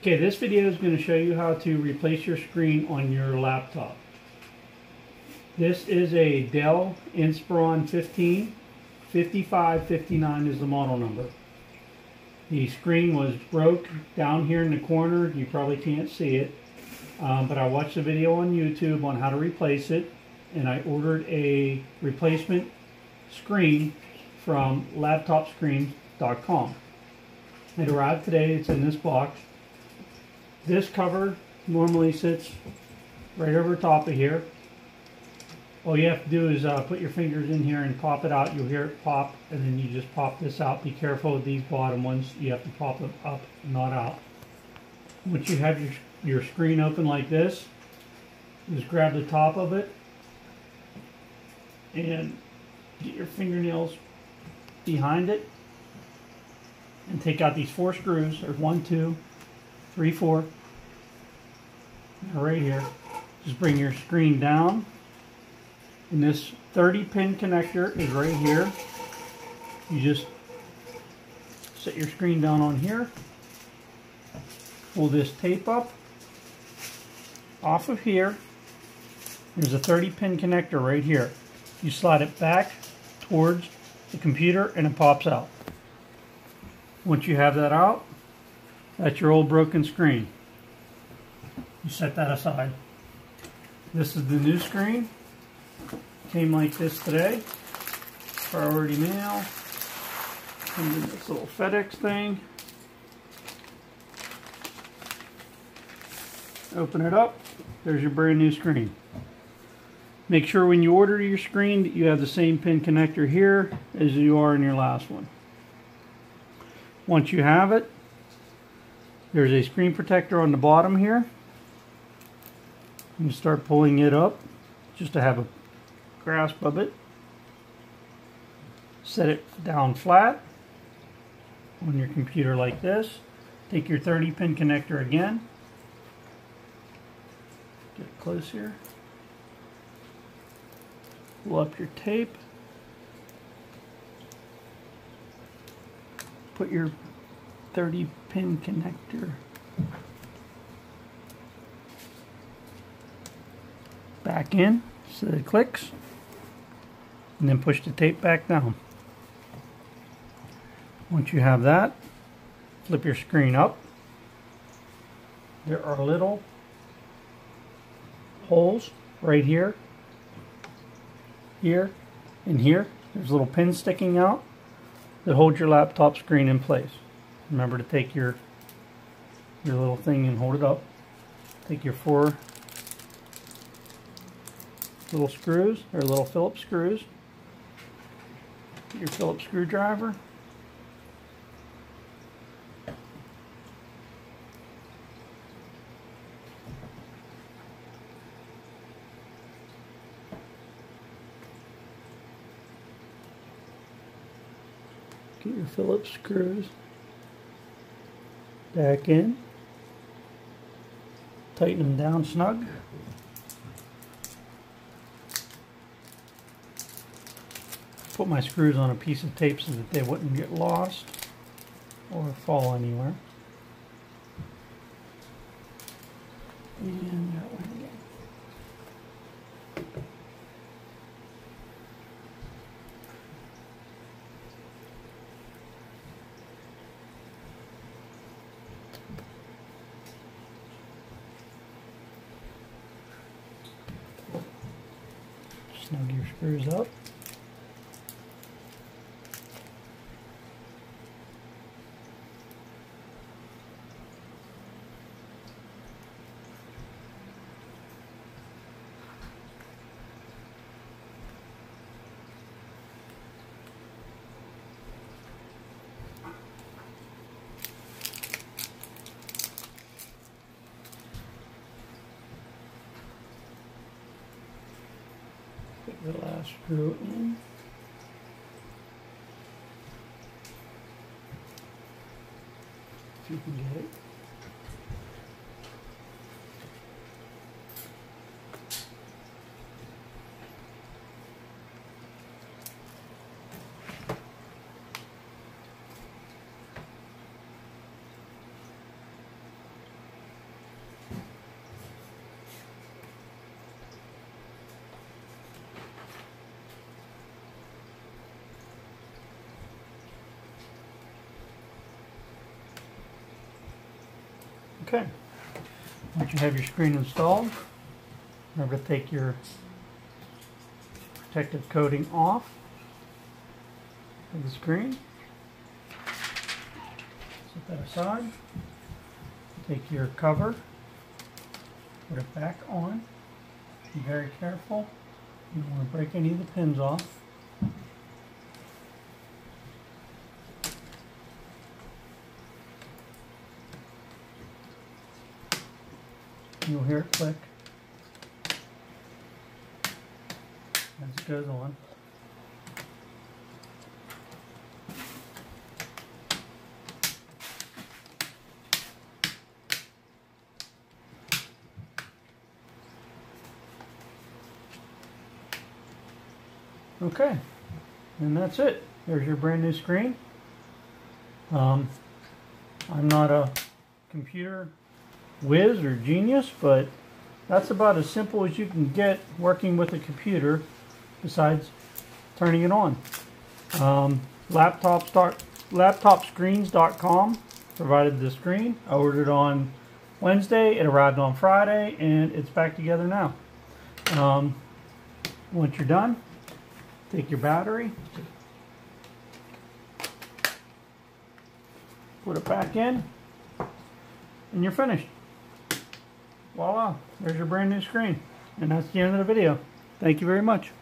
Okay, this video is going to show you how to replace your screen on your laptop. This is a Dell Inspiron 15. 5559 is the model number. The screen was broke down here in the corner. You probably can't see it. But I watched a video on YouTube on how to replace it, and I ordered a replacement screen from laptopscreen.com. It arrived today. It's in this box. This cover normally sits right over top of here. All you have to do is put your fingers in here and pop it out. You'll hear it pop, and then you just pop this out. Be careful with these bottom ones. You have to pop them up, not out. Once you have your screen open like this, just grab the top of it and get your fingernails behind it and take out these 4 screws. There's 1, 2, 3, 4. Right here. Just bring your screen down, and this 30-pin connector is right here. You just set your screen down on here, pull this tape up off of here. There's a 30-pin connector right here. You slide it back towards the computer and it pops out. Once you have that out, that's your old broken screen. You set that aside. This is the new screen. Came like this today. Priority mail. Comes in this little FedEx thing. Open it up. There's your brand new screen. Make sure when you order your screen that you have the same pin connector here as you are in your last one. Once you have it, there's a screen protector on the bottom here. You start pulling it up just to have a grasp of it. Set it down flat on your computer like this. Take your 30-pin connector again. Get it close here. Pull up your tape. Put your 30-pin connector back in so that it clicks, and then push the tape back down. Once you have that, flip your screen up. There are little holes right here, here, and here. There's little pins sticking out that hold your laptop screen in place. Remember to take your little thing and hold it up. Take your 4 little screws, or little Phillips screws. Get your Phillips screwdriver. Get your Phillips screws back in. Tighten them down snug. Put my screws on a piece of tape so that they wouldn't get lost or fall anywhere. And that one again. Snug your screws up. Put the last screw in. If you can get it. Okay, once you have your screen installed, remember to take your protective coating off of the screen. Set that aside. Take your cover, put it back on. Be very careful. You don't want to break any of the pins off. You'll hear it click as it goes on. Okay, and that's it. There's your brand new screen. I'm not a computer whiz or genius, but that's about as simple as you can get working with a computer besides turning it on. Laptopscreens.com provided the screen. I ordered it on Wednesday, it arrived on Friday, and it's back together now. Once you're done, take your battery, put it back in, and you're finished. Voila, there's your brand new screen. And that's the end of the video. Thank you very much.